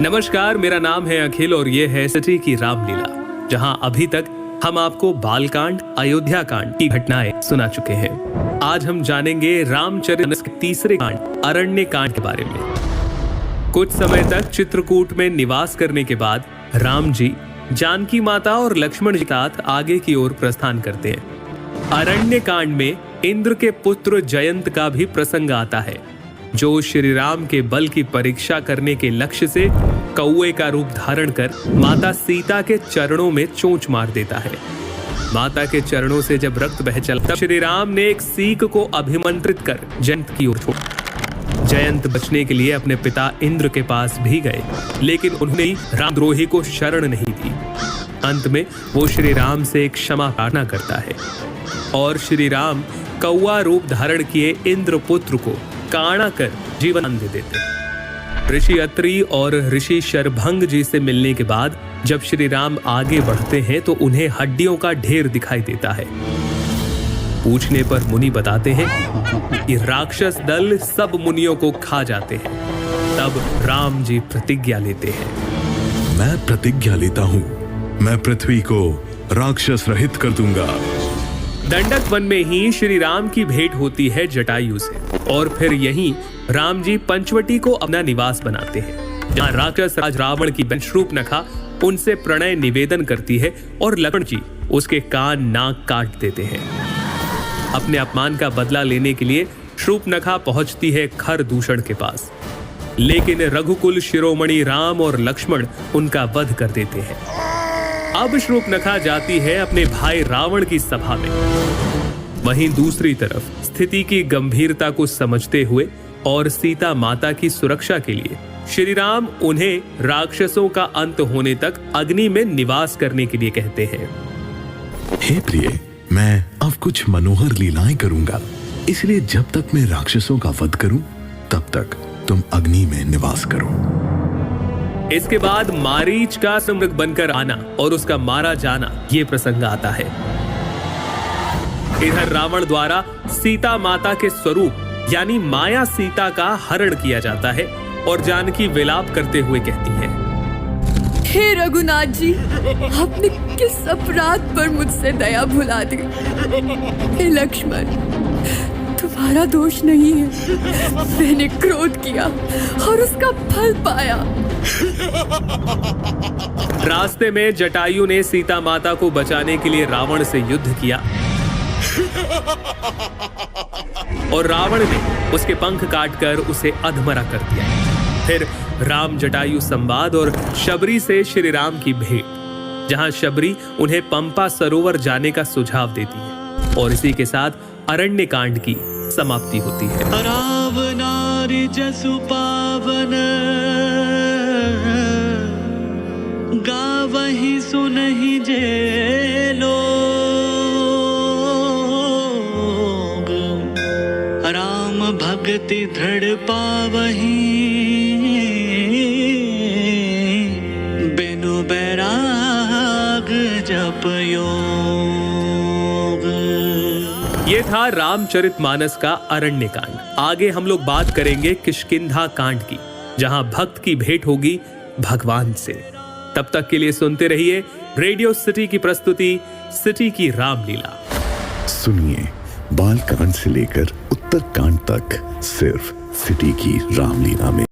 नमस्कार, मेरा नाम है अखिल और ये है सिटी की रामलीला, जहां अभी तक हम आपको बालकांड, अयोध्या कांड की घटनाएं सुना चुके हैं। आज हम जानेंगे रामचरितमानस के तीसरे कांड, अरण्य कांड के बारे में। कुछ समय तक चित्रकूट में निवास करने के बाद राम जी, जानकी माता और लक्ष्मण जी साथ आगे की ओर प्रस्थान करते हैं। अरण्य कांड में इंद्र के पुत्र जयंत का भी प्रसंग आता है, जो श्री राम के बल की परीक्षा करने के लक्ष्य से कौवे का रूप धारण कर माता सीता के चरणों में चोंच मार देता है। माता के चरणों से जब रक्त बह चला, तब श्री राम ने एक सीख को अभिमंत्रित कर जयंत की ओर छोड़ा। जयंत बचने के लिए अपने पिता इंद्र के पास भी गए, लेकिन उन्होंने रामद्रोही को शरण नहीं दी। अंत में वो श्री राम से क्षमा प्रार्थना करता है और श्री राम कौवा रूप धारण किए इंद्र पुत्र को काणा कर जीवन दे देते हैं। ऋषि अत्रि और ऋषि शरभंग जी से मिलने के बाद जब श्री राम आगे बढ़ते हैं तो उन्हें हड्डियों का ढेर दिखाई देता है। पूछने पर मुनि बताते हैं कि राक्षस दल सब मुनियों को खा जाते हैं। तब राम जी प्रतिज्ञा लेते हैं, मैं प्रतिज्ञा लेता हूँ, मैं पृथ्वी को राक्षस रहित कर दूंगा। दंडक वन में ही श्री राम की भेंट होती है जटायु से और फिर यहीं राम जी पंचवटी को अपना निवास बनाते हैं, जहाँ राक्षस राज रावण की बहन शूर्पणखा उनसे प्रणय निवेदन करती है और लक्ष्मण जी उसके कान नाक काट देते हैं। अपने अपमान का बदला लेने के लिए शूर्पणखा पहुंचती है खरदूषण के पास, लेकिन रघुकुल शिरोमणि राम और लक्ष्मण उनका वध कर देते हैं। अब शूर्पणखा जाती है अपने भाई रावण की सभा में। वहीं दूसरी तरफ स्थिति की गंभीरता को समझते हुए और सीता माता की सुरक्षा के लिए श्री राम उन्हें राक्षसों का अंत होने तक अग्नि में निवास करने के लिए कहते हैं। हे प्रिय, मैं अब कुछ मनोहर लीलाएं करूंगा, इसलिए जब तक मैं राक्षसों का वध करूं, तब तक तुम अग्नि में निवास करो। इसके बाद मारीच का समृग बनकर आना और उसका मारा जाना, ये प्रसंग आता है। इधर रावण द्वारा सीता माता के स्वरूप यानी माया सीता का हरण किया जाता है और जानकी विलाप करते हुए कहती है, हे रघुनाथ जी, आपने किस अपराध पर मुझसे दया भुला दी। हे लक्ष्मण, तुम्हारा दोष नहीं है, मैंने क्रोध किया और उसका फल पाया। रास्ते में जटायु ने सीता माता को बचाने के लिए रावण से युद्ध किया और रावण ने उसके पंख काटकर उसे अधमरा कर दिया। फिर राम जटायु संवाद और शबरी से श्री राम की भेंट, जहां शबरी उन्हें पंपा सरोवर जाने का सुझाव देती है और इसी के साथ अरण्य कांड की समाप्ति होती है। रावणारि जसु पावन, गावहि सुनहि जे लोग, राम भक्ति दृढ़ पावहि, बिनु बैराग जप योग। ये था रामचरितमानस का अरण्य कांड। आगे हम लोग बात करेंगे किष्किंधा कांड की, जहां भक्त की भेंट होगी भगवान से। तब तक के लिए सुनते रहिए रेडियो सिटी की प्रस्तुति सिटी की रामलीला। सुनिए बाल कांड से लेकर उत्तर कांड तक, सिर्फ सिटी की रामलीला में।